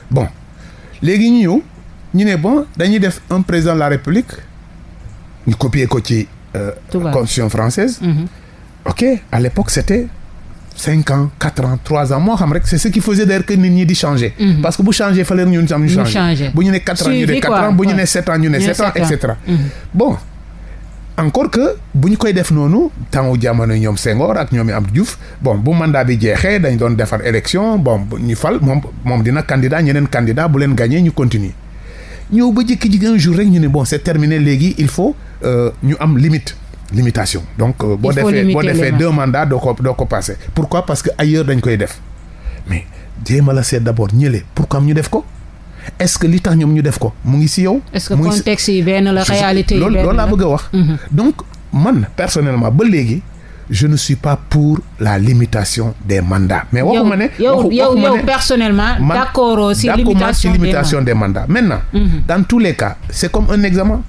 Bon léegi ñu ne bon dañuy def un président de la République ñu copier ko ci constitution française. Ok à l'époque c'était 5 ans 4 ans 3 ans moo xam rek c'est ce qui faisait d'ailleurs que nit ñi di changer. Parce que bu changer fallait ñun tam ñu changer. bu ñu ne 4 ans ñu ne 4 ans bu ñu ne 7 ans ñu ne 7 ans et cetera. Bon encore que bu ñu koy def noonu temps jamono ñoom Senghor ak ñoom Abdou Diouf bon bu mandat bi jeexee dañ doon defar élection bon ñu fal moom dina candidat ñeneen candidat bu leen gagner ñu continuer ñëw ba jékki-jékki un jour rek ñu ne bon c'est terminé léegi il faut ñu am limitation donc boo defee 2 mandats doo ko passer pourquoi parce que ailleurs dañ koy def mais jéema la seet d'abord ñële pourquoi ñu def ko est-ce que li tax ñoom ñu def ko mu ngi ci yow. est-ce que contexte yi benn la réalité yi benn la loolu laa bëgg a wax. donc man personnellement ba léegi je ne suis pas pour la limitation des mandats. mais waxuma ne yow personnellement. d'accord ci limitation des mandats maintenant. dans tous les cas c'est comme un examen.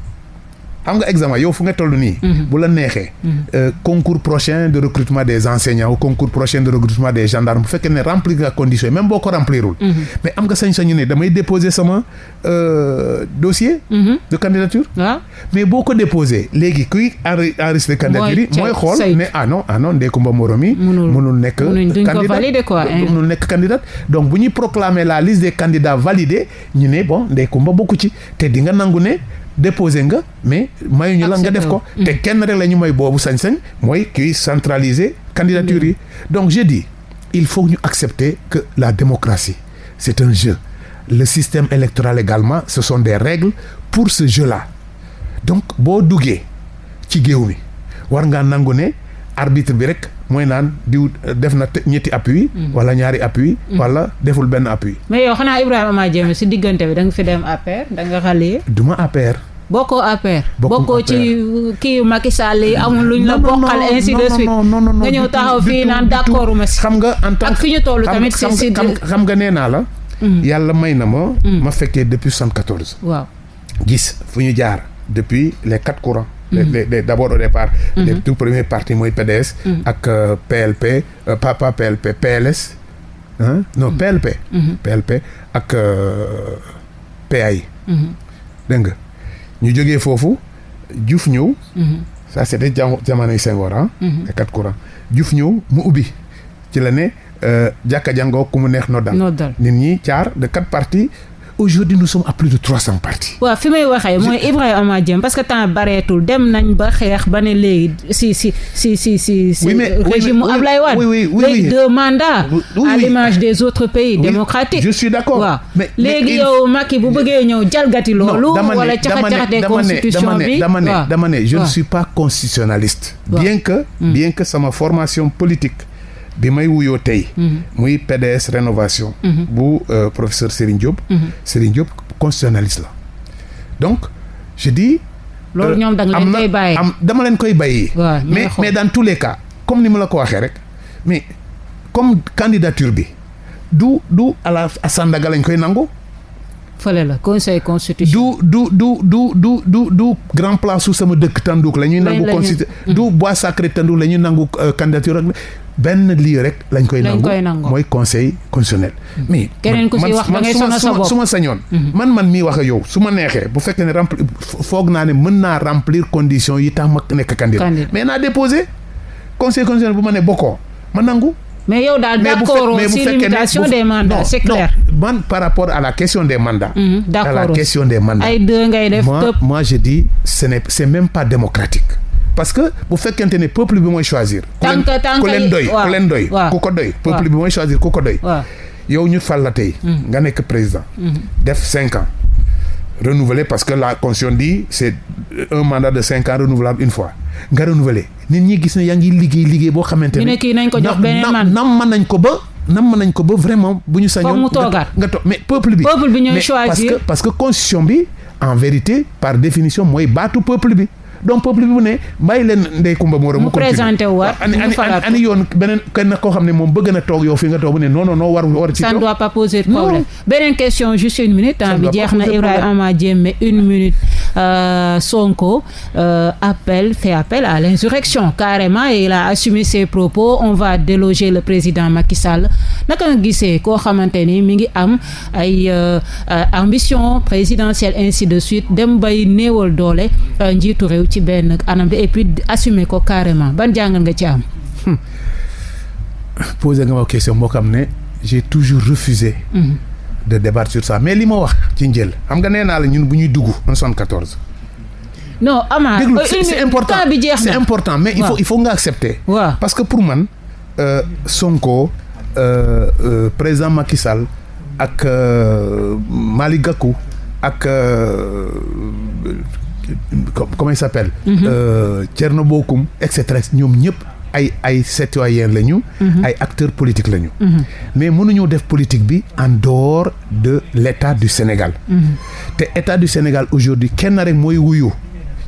xam nga examen yow fu nga toll nii. bu la neexee. concours prochain de recrutement des enseignants ou concours prochain de recrutement des gendarmes bu fekkee ne remplir nga condition même boo ko remplirul. mais am nga sañ-sañu ne damay déposer sama dossier. de candidature. mais boo ko déposer léegi kuy enregistrer candidature yi mooy xool ne ah non Ndeye Comba Moreau mi mënul nekk mënul nekk candidat donc bu ñuy proclamer la liste des candidats validés ñu ne bon Ndeye Comba bokku ci te di nga nangu ne. déposé nga mais mayuñu la nga def ko te kenn rek la ñu may boobu sañ-sañ mooy kuy centraliser candidature yi donc je dis il faut ñu accepter que la démocratie c'est un jeu le système électoral également ce sont des règles pour ce jeu-là donc boo duggee ci géew mi war ngaa nangu ne arbitre bi rek mooy naan diw def na ñetti appui wala ñaari appui wala deful benn appui. mais yow xanaa Ibrahima Diémé si diggante bi da nga fi dem APR da nga xale. duma APR. bokkoo APR. bokkoo ci kii Macky Sall yi amul luñ la bokkal ainsi de suite. nga ñëw taxaw fii naan d'accord ma si. xam nga en tant que ak fi ñu toll tamit si xam nga nee naa la. yàlla may na ma. ma fekkee depuis 74. waaw gis fu ñu jaar depuis les 4 courants. D'abord au départ. les tout premiers partis mooy PDS. ak PLP pas PLP PLS. non PLP. PLP ak PAI. dégg nga ñu jógee foofu Diouf ñëw. ça c'était jamonoy Senghor les 4 courants Diouf ñëw mu ubbi ci la ne jàkka jàngoo ku mu neex noddal nit ñi caar de 4 partis. Aujourd'hui nous sommes à plus de 300 partis. waaw fi may waxee mooy Ibrahima Diémé parce que temps bareetul dem nañ ba xeex ba ne léegi si régime Ablaye Wade. léegi 2 mandats. à l'image des autres pays démocratiques. je suis d'accord. waaw léegi yow Macky bu bëggee ñëw jalgati loolu. wala caxat-caxatee constitution bi dama ne je ne suis pas constitutionnaliste. bien que sama formation politique. bi may wuyoo tey. muy PDS rénovation. bu professeur Serigne Diop. Serigne Diop constitutionnaliste la donc je dis. loolu ñoom da nga leen koy bàyyi dama leen koy bàyyi. mais dans tous les cas comme ni ma la ko waxee rek mais comme candidature bi du à Sandaga lañ koy nangu fële la conseil constitutionnel. du grand place su sama dëkk Tandouk la ñuy nangu constitution du bois sacré Tandouk la ñuy nangu candidature ak benn lii rek lañ koy nangu mooy conseil constitutionnel. mais keneen ku si wax da ngay sonal sa bopp su ma sañoon. man mii wax ak yow su ma neexee bu fekkee ne foog naa ne mën naa remplir conditions yi tax ma nekk candidat mais naa déposé conseil constitutionnel bu ma ne bokkoo ma nangu. mais yow daal d'accord si limitation des mandats c'est clair. man par rapport à la question des mandats. d'accord à la question des mandats. ay deux ngay def moi je dis c'est même pas démocratique. parce que bu fekkente ne peuple bi mooy choisir. ku leen doy ku ko doy. peuple bi mooy choisir ku ko doy. yow ñu fal la tey. nga nekk président. def 5 ans. renouvelé parce que la constitution dit c'est un mandat de 5 ans renouvelable une fois nga renouvelé nit ñi gis ne yaa ngi liggéey boo xamante ne. ñu ne kii nañ ko jox beneen man nam mën nañ ko ba vraiment bu ñu sañoon. foog mu toogaat nga toog mais peuple bi ñooy choisir parce que constitution bi en vérité par définition mooy baatu peuple bi. donc peuple bi mu ne bàyyi leen Ndeye Comba Moreau mu présenté wu waat ani yoon beneen kenn koo xam ne moom bëgg na toog yow fi nga toog bu ne non war ci toog. ça ne doit pas poser de problème. beneen question juste une minute temps bi jeex na Ibrahima Diémé une minute. Sonko fait appel à l'insurrection carrément et il a assumé ses propos on va déloger le président Macky Sall naka nga gisee koo xamante ni mi ngi am ay ambition présidentielle ainsi de suite dem bay néewal doole njiitu réew ci benn anam bi et puis assumer ko carrément ban jàngal nga ci am. posé nga ma question boo xam ne j'ai toujours refusé. de débattre sur ça mais li ma wax ci njël xam nga nee naa la ñun bu ñuy dugg en 74. non Ama déglu c'est important bi jeex na c'est important mais il faut nga accepter. parce que pour man Sonko président Macky Sall ak Malick Gakou ak comment il s'appelle. Thierno Bocoum et cetera ñoom ñëpp. ay citoyens lañu. ay acteurs politiques lañu. mais mënuñoo def politique bi en dehors de l'État du Sénégal. te État du Sénégal aujourd'hui kenn rek mooy wuyu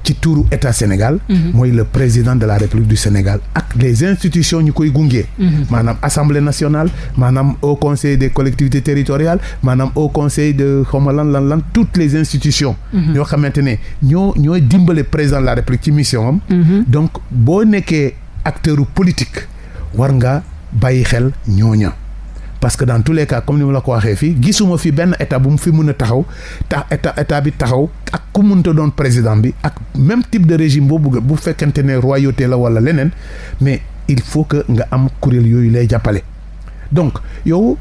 ci tuuru État Sénégal. mooy le président de la République du Sénégal ak les institutions ñu koy gunge. maanaam Assemblée nationale maanaam au conseil des collectivités territoriales maanaam au conseil de xawma lan toutes les institutions. ñoo xamante ne ñooy dimbale président de la République ci mission am. donc boo nekkee acteur politique war nga bàyyi xel ñooña parce que dans tous les cas comme ni ma la ko waxee fii gisuma fi benn état bu mu fi mën a taxaw état bi taxaw ak ku mënta doon président bi ak même type de régime boo bëgg bu fekkente ne royauté la wala leneen mais il faut que nga am kuréel yooyu lay jàppale donc yow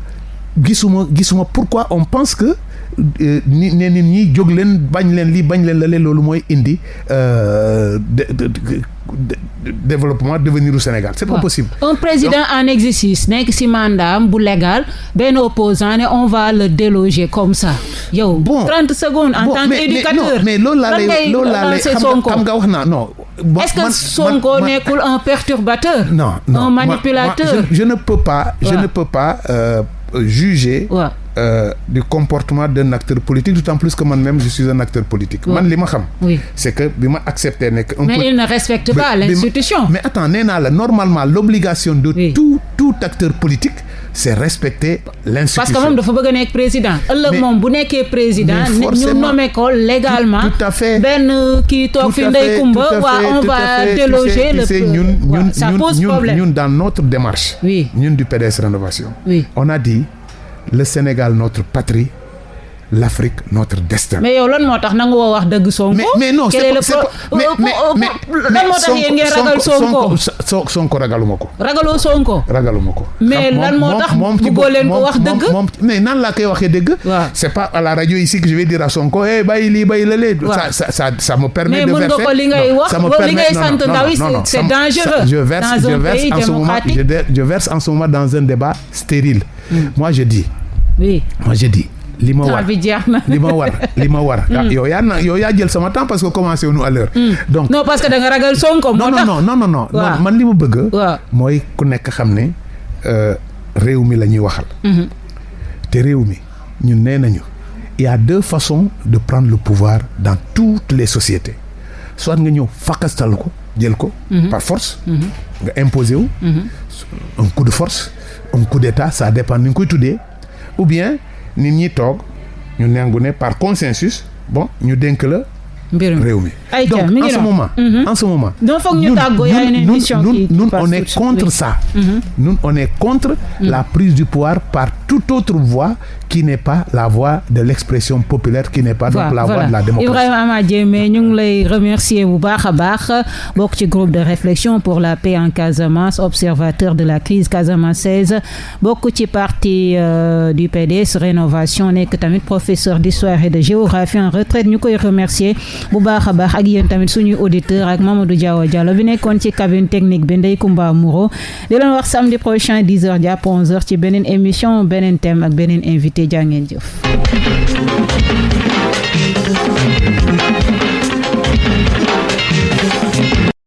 gisuma pourquoi on pense que nit ñi jóg leen bañ leen lii bañ leen la loolu mooy indi développement devenir au Sénégal c'est pas possible. un président en exercice nekk ci mandat bu légal benn opposant ne on va le déloger comme ça. yow 30 secondes en tant qu'éducateur. mais loolu laa lay xam nga wax naa non. est-ce que Sonko nekkul un perturbateur. non un manipulateur. je ne peux pas juger. Du comportement d'un acteur politique d'autant plus que man-même je suis un acteur politique. man li ma xam. c'est que bi ma accepté nekk. mais il ne respecte pas l'institution. mais attends nee naa la normalement l'obligation de tout acteur politique c'est respecter l'institution. parce que moom dafa bëgg a nekk président. ëllëg moom bu nekkee président. ñu nommé ko légalement. tout à fait benn kii toog fi Ndeye Comba on va déloger le. ça pose problème ñun dans notre démarche. ñun du PDS Rénovation. on a dit. Le Sénégal notre patrie l'Afrique notre destin. mais yow lan moo tax nangu woo wax dëgg Sonko. mais non c'est pas mais lan moo tax yéen ngeen ragal Sonko. Sonko ragaluma ko. ragaloo Sonko. ragaluma ko. mais lan moo tax bëggoo leen ko wax dëgg. mais nan laa koy waxee dëgg. c'est pas à la radio ici que je vais dire à Sonko bàyyi lii bàyyi la lee. ça me permet de verser. mais mën nga ko li ngay wax li ngay sant ndaw yi c'est dangereux. je verse en ce moment dans un débat stérile. moi je dis li ma war yow yaa jël sama temps parce que commencé wuñu à l'heure donc non parce que da nga ragal Sonko moo tax non man li ma bëgg mooy ku nekk xam ne réew mi la ñuy waxal te réew mi ñun nee nañu il y a 2 façons de prendre le pouvoir dans toutes les sociétés soit nga ñëw fakastal ko jël ko par force nga imposer wu un coup de force un coup d'état ça dépend ni nga koy tuddee ou bien nit ñi toog ñu nangu ne par consensus bon ñu dénk la réew mi. Aïcha, donc en ce moment donc foog ñu tàggoo y a une émission qui ñun on est contre ça. Ñun on est contre la prise du pouvoir par toute autre voie qui n'est pas la voie de l'expression populaire, qui n'est pas donc la voie de la démocratie. Ibrahima Ama Diémé ñu ngi lay remercier bu baax a baax bokk ci groupe de réflexion pour la paix en Casamance, observateur de la crise casamançaise, bokk ci parti du PDS Rénovation, nekk tamit professeur d'histoire et de géographie en retraite. ñu koy remercier bu baax a baax ak yéen tamit suñuy auditeur ak Mamadou Diallo bi nekkoon ci cabine technique bi Ndeye Comba Moreau di leen wax samedi prochain 10h jàpp 11h ci beneen émission beneen thème ak beneen invité jaa ngeen jëf.